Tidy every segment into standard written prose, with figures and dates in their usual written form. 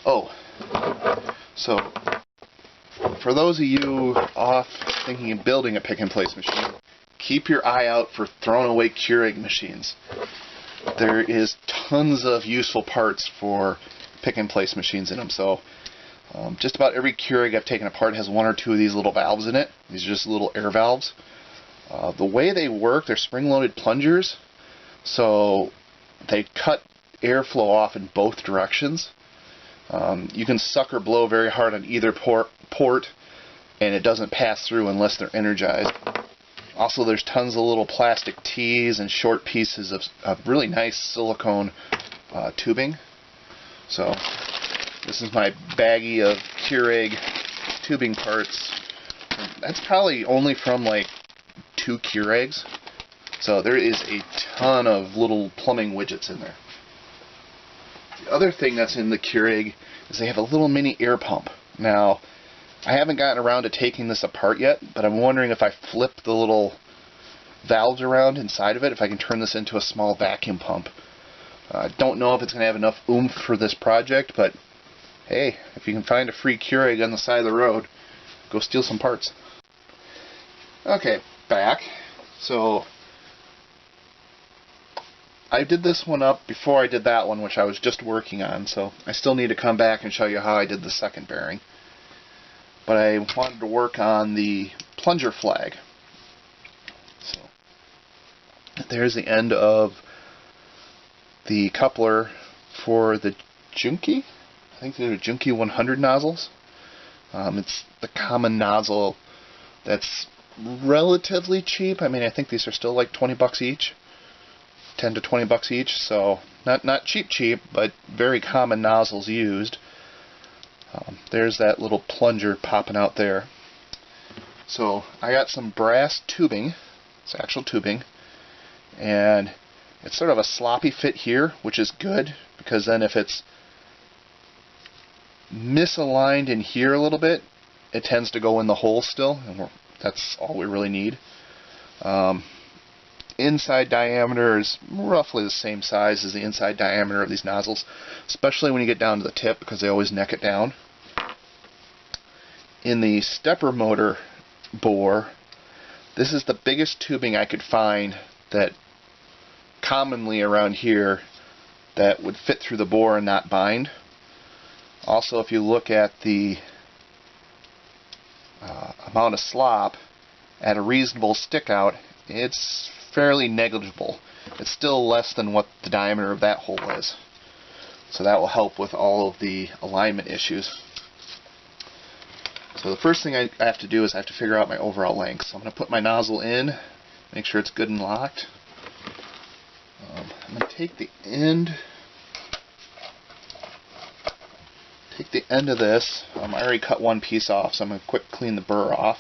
Oh, so for those of you off thinking of building a pick-and-place machine, keep your eye out for thrown-away Keurig machines. There is tons of useful parts for pick-and-place machines in them. So just about every Keurig I've taken apart has one or two of these little valves in it. These are just little air valves. The way they work, they're spring-loaded plungers, so they cut airflow off in both directions. You can suck or blow very hard on either port, and it doesn't pass through unless they're energized. Also, there's tons of little plastic tees and short pieces of really nice silicone tubing. So this is my baggie of Keurig tubing parts. That's probably only from like 2 Keurigs. So there is a ton of little plumbing widgets in there. The other thing that's in the Keurig is they have a little mini air pump. Now, I haven't gotten around to taking this apart yet, but I'm wondering if I flip the little valves around inside of it, if I can turn this into a small vacuum pump. I don't know if it's going to have enough oomph for this project, but hey, if you can find a free Keurig on the side of the road, go steal some parts. Okay, back. So I did this one up before I did that one, which I was just working on, so I still need to come back and show you how I did the second bearing. But I wanted to work on the plunger flag. So there's the end of the coupler for the Junkie. I think they're Junkie 100 nozzles. It's the common nozzle that's relatively cheap. I mean, I think these are still like 20 bucks each. 10 to 20 bucks each, so not cheap, but very common nozzles used. There's that little plunger popping out there. So I got some brass tubing. It's actual tubing, and it's sort of a sloppy fit here, which is good, because then if it's misaligned in here a little bit, it tends to go in the hole still, and that's all we really need. Inside diameter is roughly the same size as the inside diameter of these nozzles, especially when you get down to the tip, because they always neck it down. In the stepper motor bore, this is the biggest tubing I could find that commonly around here that would fit through the bore and not bind. Also, if you look at the amount of slop at a reasonable stick out, it's fairly negligible. It's still less than what the diameter of that hole is. So that will help with all of the alignment issues. So the first thing I have to do is I have to figure out my overall length. So I'm going to put my nozzle in, make sure it's good and locked. I'm going to take the end of this. I already cut one piece off, so I'm going to quick clean the burr off.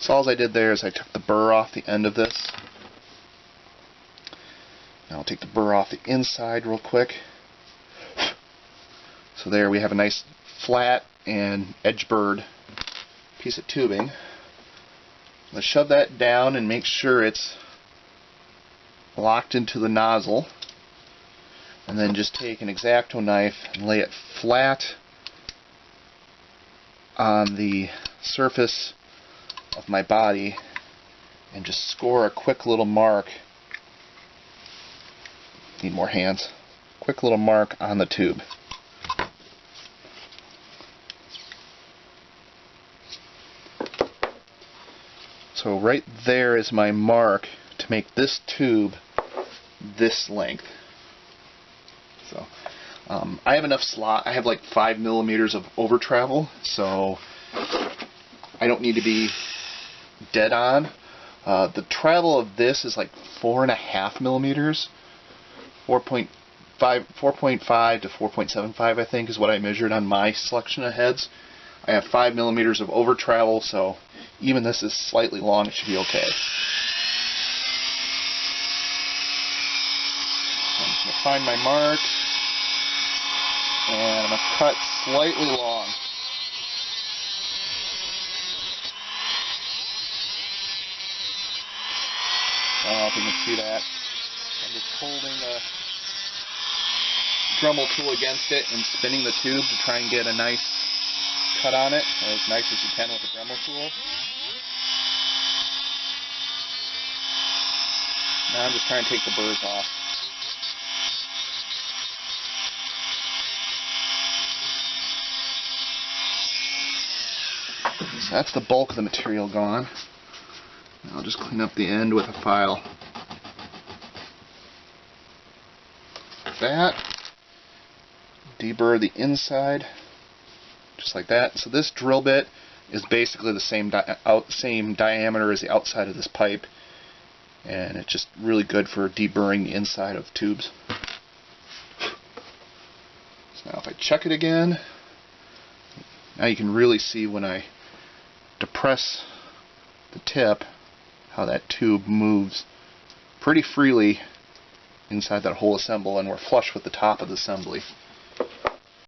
So all I did there is I took the burr off the end of this. Now I'll take the burr off the inside real quick. So there we have a nice flat and edge burred piece of tubing. Let's shove that down and make sure it's locked into the nozzle. And then just take an X-Acto knife and lay it flat on the surface of my body and just score a quick little mark. Need more hands. Quick little mark on the tube. So right there is my mark to make this tube this length. So I have enough slot. I have like 5 millimeters of over travel, so I don't need to be dead on. The travel of this is like 4.5 millimeters. 4.5 to 4.75, I think, is what I measured on my selection of heads. I have 5 millimeters of over travel, so even this is slightly long, it should be okay. I'm just going to find my mark, and I'm going to cut slightly long. I don't know if you can see that. I'm just holding the Dremel tool against it and spinning the tube to try and get a nice cut on it, or as nice as you can with the Dremel tool. Now I'm just trying to take the burrs off. So that's the bulk of the material gone. Now I'll just clean up the end with a file. That. Deburr the inside, just like that. So this drill bit is basically the same diameter as the outside of this pipe, and it's just really good for deburring the inside of tubes. So now if I check it again, now you can really see when I depress the tip how that tube moves pretty freely inside that whole assembly, and we're flush with the top of the assembly.